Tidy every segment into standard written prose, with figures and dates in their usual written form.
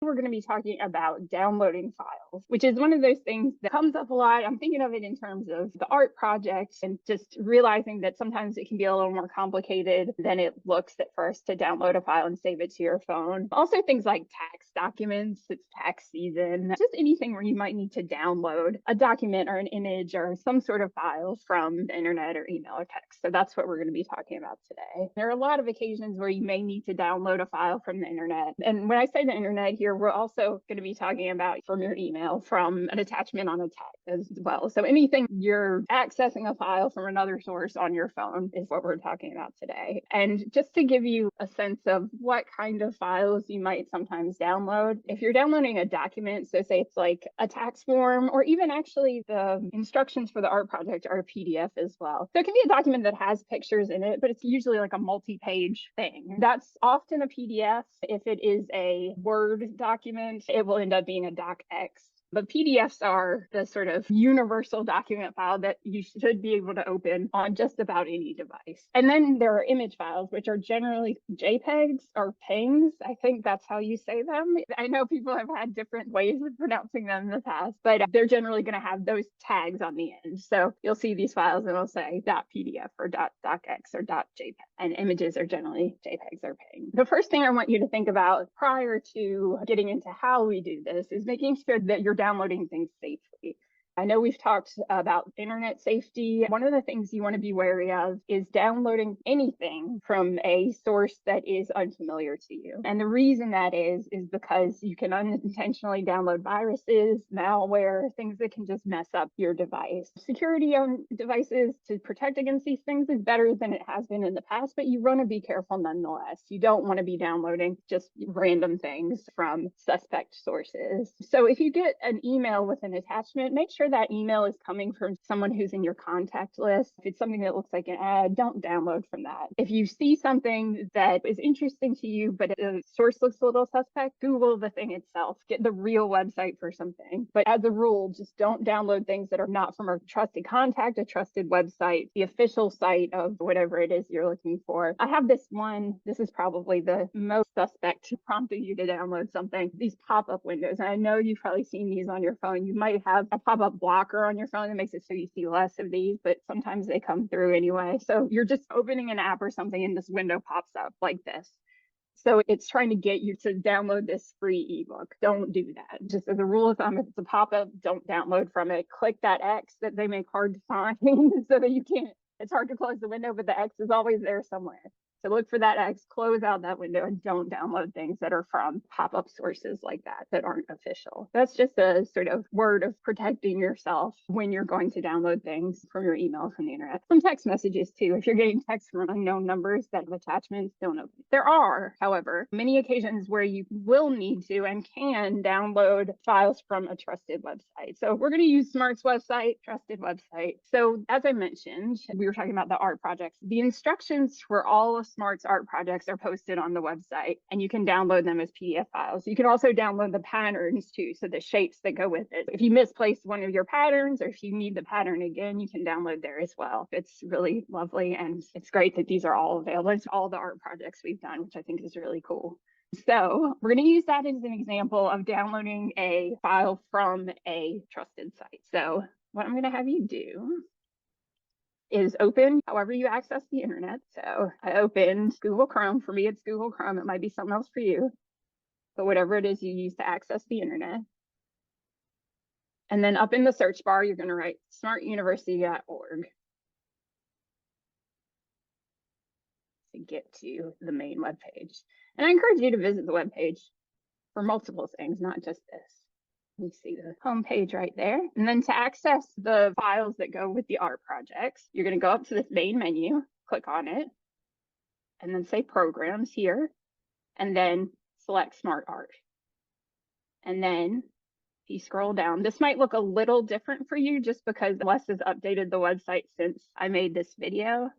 We're going to be talking about downloading files, which is one of those things that comes up a lot. I'm thinking of it in terms of the art project and just realizing that sometimes it can be a little more complicated than it looks at first to download a file and save it to your phone. Also, things like tax documents, it's tax season, just anything where you might need to download a document or an image or some sort of file from the internet or email or text. So that's what we're going to be talking about today. There are a lot of occasions where you may need to download a file from the internet. And when I say the internet here, we're also going to be talking about from your email, from an attachment on a text as well. So anything you're accessing a file from another source on your phone is what we're talking about today. And just to give you a sense of what kind of files you might sometimes download, if you're downloading a document, so say it's like a tax form, or even actually the instructions for the art project are a PDF as well. So it can be a document that has pictures in it, but it's usually like a multi-page thing. That's often a PDF. If it is a Word document, it will end up being a docx. But PDFs are the sort of universal document file that you should be able to open on just about any device. And then there are image files, which are generally JPEGs or PNGs. I think that's how you say them. I know people have had different ways of pronouncing them in the past, but they're generally going to have those tags on the end. So you'll see these files and it'll say .pdf or .docx or .jpeg, and images are generally JPEGs or PNGs. The first thing I want you to think about prior to getting into how we do this is making sure that you're downloading things safely. I know we've talked about internet safety. One of the things you want to be wary of is downloading anything from a source that is unfamiliar to you. And the reason that is because you can unintentionally download viruses, malware, things that can just mess up your device. Security on devices to protect against these things is better than it has been in the past, but you want to be careful nonetheless. You don't want to be downloading just random things from suspect sources. So if you get an email with an attachment, make sure that email is coming from someone who's in your contact list. If it's something that looks like an ad, don't download from that. If you see something that is interesting to you, but the source looks a little suspect, Google the thing itself. Get the real website for something. But as a rule, just don't download things that are not from a trusted contact, a trusted website, the official site of whatever it is you're looking for. I have this one. This is probably the most suspect, prompting you to download something. These pop-up windows. And I know you've probably seen these on your phone. You might have a pop-up blocker on your phone that makes it so you see less of these, but sometimes they come through anyway. So you're just opening an app or something and this window pops up like this. So it's trying to get you to download this free ebook. Don't do that. Just as a rule of thumb, if it's a pop-up, don't download from it. Click that X that they make hard to find so that you can't, it's hard to close the window, but the X is always there somewhere. So look for that X, close out that window, and don't download things that are from pop-up sources like that aren't official. That's just a sort of word of protecting yourself when you're going to download things from your email from the internet. Some text messages too. If you're getting texts from unknown numbers that have attachments, don't open it. There are, however, many occasions where you will need to and can download files from a trusted website. So we're going to use Smart's website, trusted website. So as I mentioned, we were talking about the art projects. The instructions for all of Smart's art projects are posted on the website, and you can download them as PDF files. You can also download the patterns too, so the shapes that go with it. If you misplaced one of your patterns, or if you need the pattern again, you can download there as well. It's really lovely, and it's great that these are all available. It's all the art projects we've done, which I think is really cool. So we're going to use that as an example of downloading a file from a trusted site. So what I'm going to have you do is open however you access the internet. So I opened Google Chrome. For me, it's Google Chrome. It might be something else for you, but whatever it is you use to access the internet. And then up in the search bar, you're going to write smartuniversity.org to get to the main webpage. And I encourage you to visit the webpage for multiple things, not just this. You see the home page right there. And then to access the files that go with the art projects, you're going to go up to this main menu, click on it, and then say Programs here, and then select Smart Art. And then if you scroll down, this might look a little different for you just because Wes has updated the website since I made this video,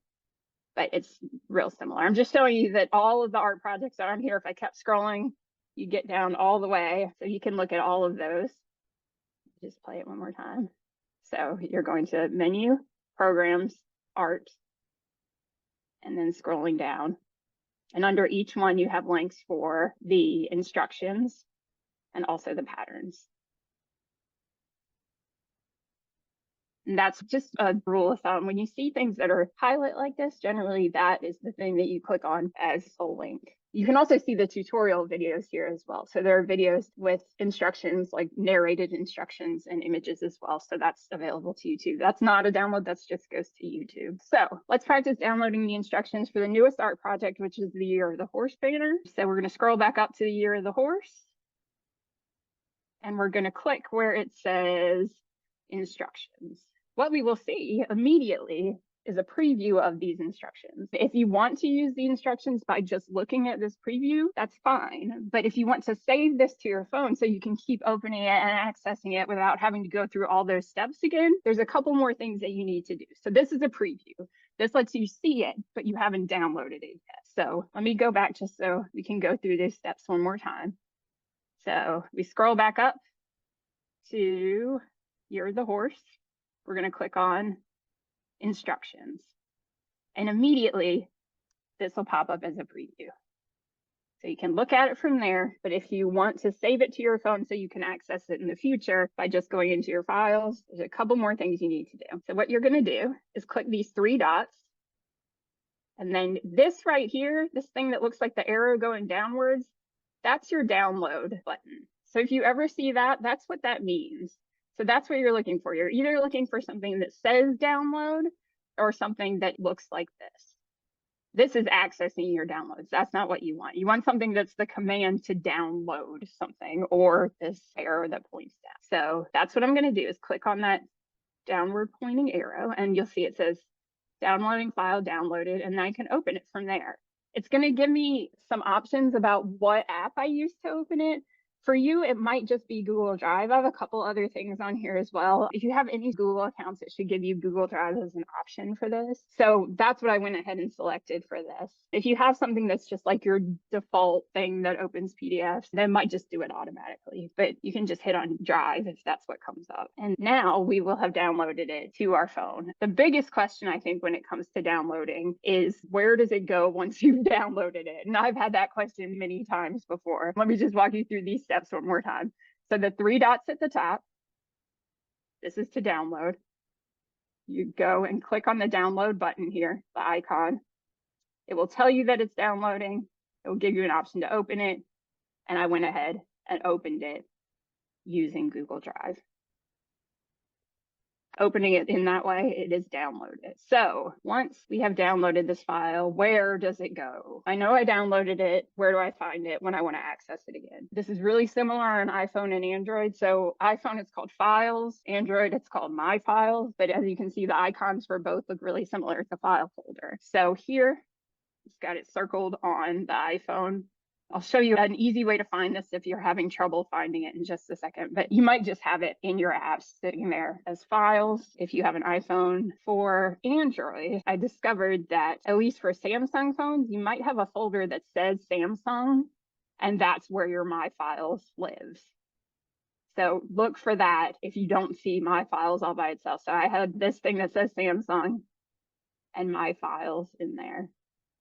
but it's real similar. I'm just showing you that all of the art projects are on here. If I kept scrolling, you get down all the way, so you can look at all of those. Just play it one more time. So you're going to Menu, Programs, Art, and then scrolling down. And under each one, you have links for the instructions and also the patterns. And that's just a rule of thumb. When you see things that are highlighted like this, generally that is the thing that you click on as a link. You can also see the tutorial videos here as well. So there are videos with instructions, like narrated instructions and images as well. So that's available to you too. That's not a download, that just goes to YouTube. So let's practice downloading the instructions for the newest art project, which is the Year of the Horse banner. So we're going to scroll back up to the Year of the Horse. And we're going to click where it says instructions. What we will see immediately is a preview of these instructions. If you want to use the instructions by just looking at this preview, that's fine. But if you want to save this to your phone so you can keep opening it and accessing it without having to go through all those steps again, there's a couple more things that you need to do. So this is a preview. This lets you see it, but you haven't downloaded it yet. So let me go back just so we can go through these steps one more time. So we scroll back up to Year of the Horse. We're going to click on instructions. And immediately, this will pop up as a preview. So you can look at it from there, but if you want to save it to your phone so you can access it in the future by just going into your files, there's a couple more things you need to do. So what you're going to do is click these three dots. And then this right here, this thing that looks like the arrow going downwards, that's your download button. So if you ever see that, that's what that means. So that's what you're looking for. You're either looking for something that says download or something that looks like this. This is accessing your downloads. That's not what you want. You want something that's the command to download something, or this arrow that points down. So that's what I'm going to do is click on that downward pointing arrow, and you'll see it says downloading file downloaded, and then I can open it from there. It's going to give me some options about what app I use to open it. For you, it might just be Google Drive. I have a couple other things on here as well. If you have any Google accounts, it should give you Google Drive as an option for this. So that's what I went ahead and selected for this. If you have something that's just like your default thing that opens PDFs, then it might just do it automatically. But you can just hit on Drive if that's what comes up. And now we will have downloaded it to our phone. The biggest question, I think, when it comes to downloading is where does it go once you've downloaded it? And I've had that question many times before. Let me just walk you through these steps one more time. So the three dots at the top, this is to download. You go and click on the download button here, the icon. It will tell you that it's downloading. It will give you an option to open it. And I went ahead and opened it using Google Drive. Opening it in that way, it is downloaded. So once we have downloaded this file, where does it go? I know I downloaded it. Where do I find it when I want to access it again? This is really similar on iPhone and Android. So iPhone, it's called Files. Android, it's called My Files. But as you can see, the icons for both look really similar. It's a file folder. So here, it's got it circled on the iPhone. I'll show you an easy way to find this if you're having trouble finding it in just a second, but you might just have it in your apps sitting there as files if you have an iPhone. For Android, I discovered that at least for Samsung phones, you might have a folder that says Samsung, and that's where your My Files lives. So look for that if you don't see My Files all by itself. So I had this thing that says Samsung and My Files in there.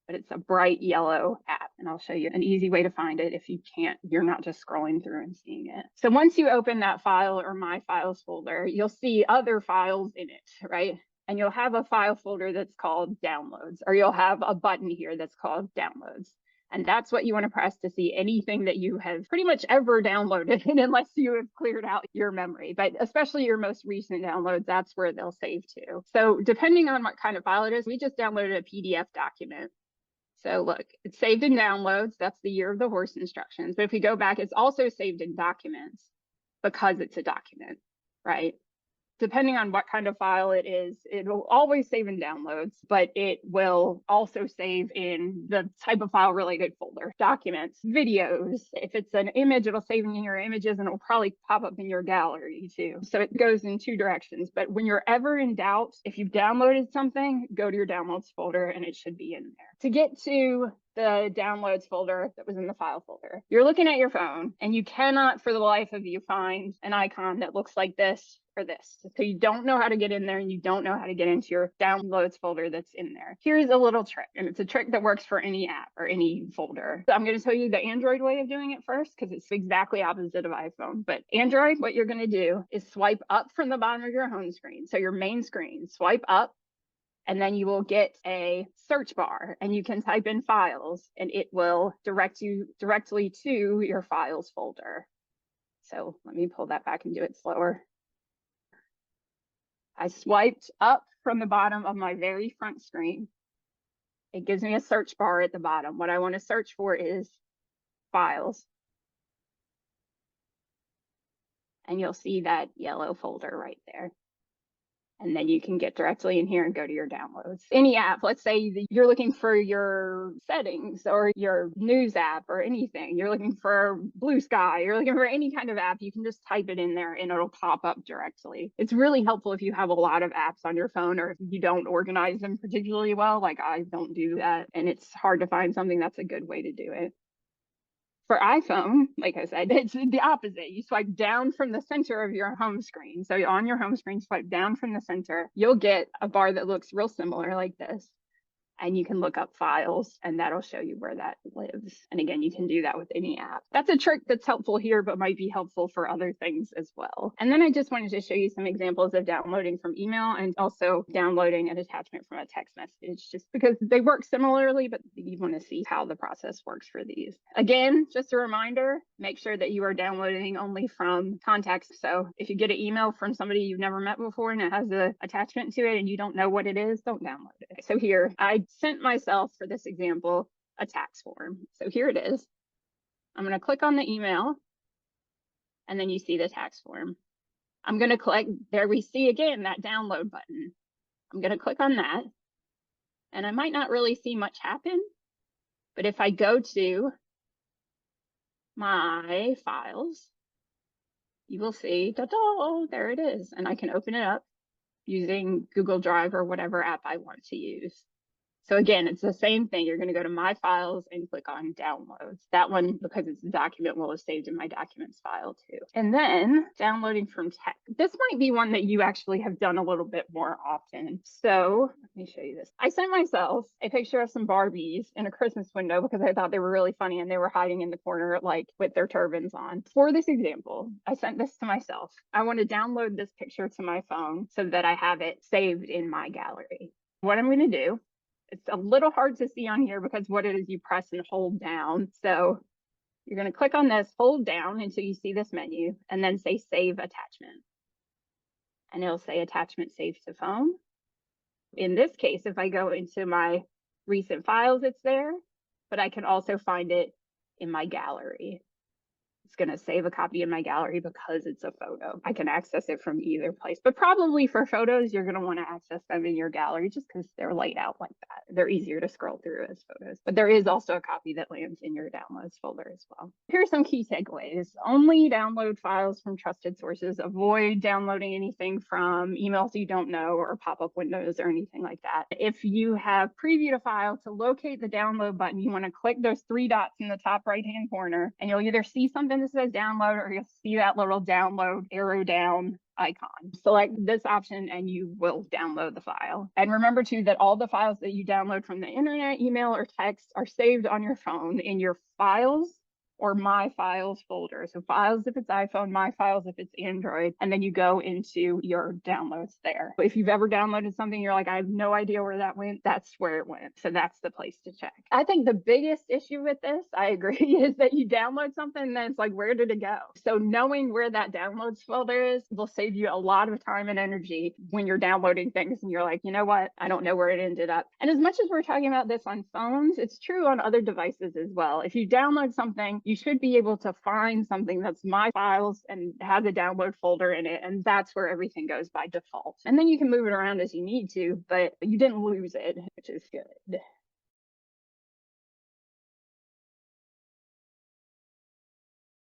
But it's a bright yellow app, and I'll show you an easy way to find it if you can't, you're not just scrolling through and seeing it. So once you open that file or My Files folder, you'll see other files in it, right? And you'll have a file folder that's called Downloads, or you'll have a button here that's called Downloads. And that's what you want to press to see anything that you have pretty much ever downloaded, and unless you have cleared out your memory, but especially your most recent downloads, that's where they'll save to. So depending on what kind of file it is, we just downloaded a PDF document. So look, it's saved in downloads. That's the Year of the Horse instructions. But if we go back, it's also saved in documents because it's a document, right? Depending on what kind of file it is, it will always save in downloads, but it will also save in the type of file related folder, documents, videos. If it's an image, it'll save in your images, and it'll probably pop up in your gallery too. So it goes in two directions. But when you're ever in doubt, if you've downloaded something, go to your downloads folder and it should be in there. To get to the downloads folder that was in the file folder, you're looking at your phone and you cannot for the life of you find an icon that looks like this for this. So you don't know how to get in there and you don't know how to get into your downloads folder that's in there. Here's a little trick, and it's a trick that works for any app or any folder. So I'm going to tell you the Android way of doing it first because it's exactly opposite of iPhone. But Android, what you're going to do is swipe up from the bottom of your home screen. So your main screen, swipe up, and then you will get a search bar and you can type in files and it will direct you directly to your files folder. So let me pull that back and do it slower. I swiped up from the bottom of my very front screen. It gives me a search bar at the bottom. What I want to search for is files. And you'll see that yellow folder right there. And then you can get directly in here and go to your downloads. Any app, let's say that you're looking for your settings or your news app or anything. You're looking for Blue Sky, you're looking for any kind of app, you can just type it in there and it'll pop up directly. It's really helpful if you have a lot of apps on your phone or if you don't organize them particularly well, like I don't do that. And it's hard to find something. That's a good way to do it. For iPhone, like I said, it's the opposite. You swipe down from the center of your home screen. So on your home screen, swipe down from the center, you'll get a bar that looks real similar like this. And you can look up files and that'll show you where that lives. And again, you can do that with any app. That's a trick that's helpful here, but might be helpful for other things as well. And then I just wanted to show you some examples of downloading from email and also downloading an attachment from a text message, just because they work similarly, but you want to see how the process works for these. Again, just a reminder, make sure that you are downloading only from contacts. So if you get an email from somebody you've never met before and it has an attachment to it and you don't know what it is, don't download it. So here, I sent myself, for this example, a tax form. So here it is. I'm going to click on the email and then you see the tax form. I'm going to click, there we see again that download button. I'm going to click on that and I might not really see much happen, but if I go to my files, you will see, ta-da, there it is. And I can open it up using Google Drive or whatever app I want to use. So again, it's the same thing. You're going to go to My Files and click on Downloads. That one, because it's a document, will have saved in my Documents file too. And then downloading from text. This might be one that you actually have done a little bit more often. So let me show you this. I sent myself a picture of some Barbies in a Christmas window because I thought they were really funny and they were hiding in the corner like with their turbans on. For this example, I sent this to myself. I want to download this picture to my phone so that I have it saved in my gallery. What I'm going to do, it's a little hard to see on here because what it is, you press and hold down. So you're going to click on this, hold down until you see this menu, and then say Save Attachment. And it'll say Attachment Saved to Phone. In this case, if I go into my recent files, it's there, but I can also find it in my gallery. It's going to save a copy in my gallery because it's a photo. I can access it from either place, but probably for photos, you're going to want to access them in your gallery just because they're laid out like that. They're easier to scroll through as photos, but there is also a copy that lands in your downloads folder as well. Here are some key takeaways. Only download files from trusted sources. Avoid downloading anything from emails you don't know or pop-up windows or anything like that. If you have previewed a file, to locate the download button, you want to click those three dots in the top right-hand corner, and you'll either see something that says download or you'll see that little download arrow down icon. Select this option and you will download the file. And remember too that all the files that you download from the internet, email, or text are saved on your phone in your files or My Files folder. So files if it's iPhone, My Files if it's Android, and then you go into your downloads there. If you've ever downloaded something, you're like, I have no idea where that went, that's where it went. So that's the place to check. I think the biggest issue with this, I agree, is that you download something and then it's like, where did it go? So knowing where that downloads folder is will save you a lot of time and energy when you're downloading things and you're like, you know what? I don't know where it ended up. And as much as we're talking about this on phones, it's true on other devices as well. If you download something, you should be able to find something that's My Files and have the download folder in it. And that's where everything goes by default. And then you can move it around as you need to, but you didn't lose it, which is good.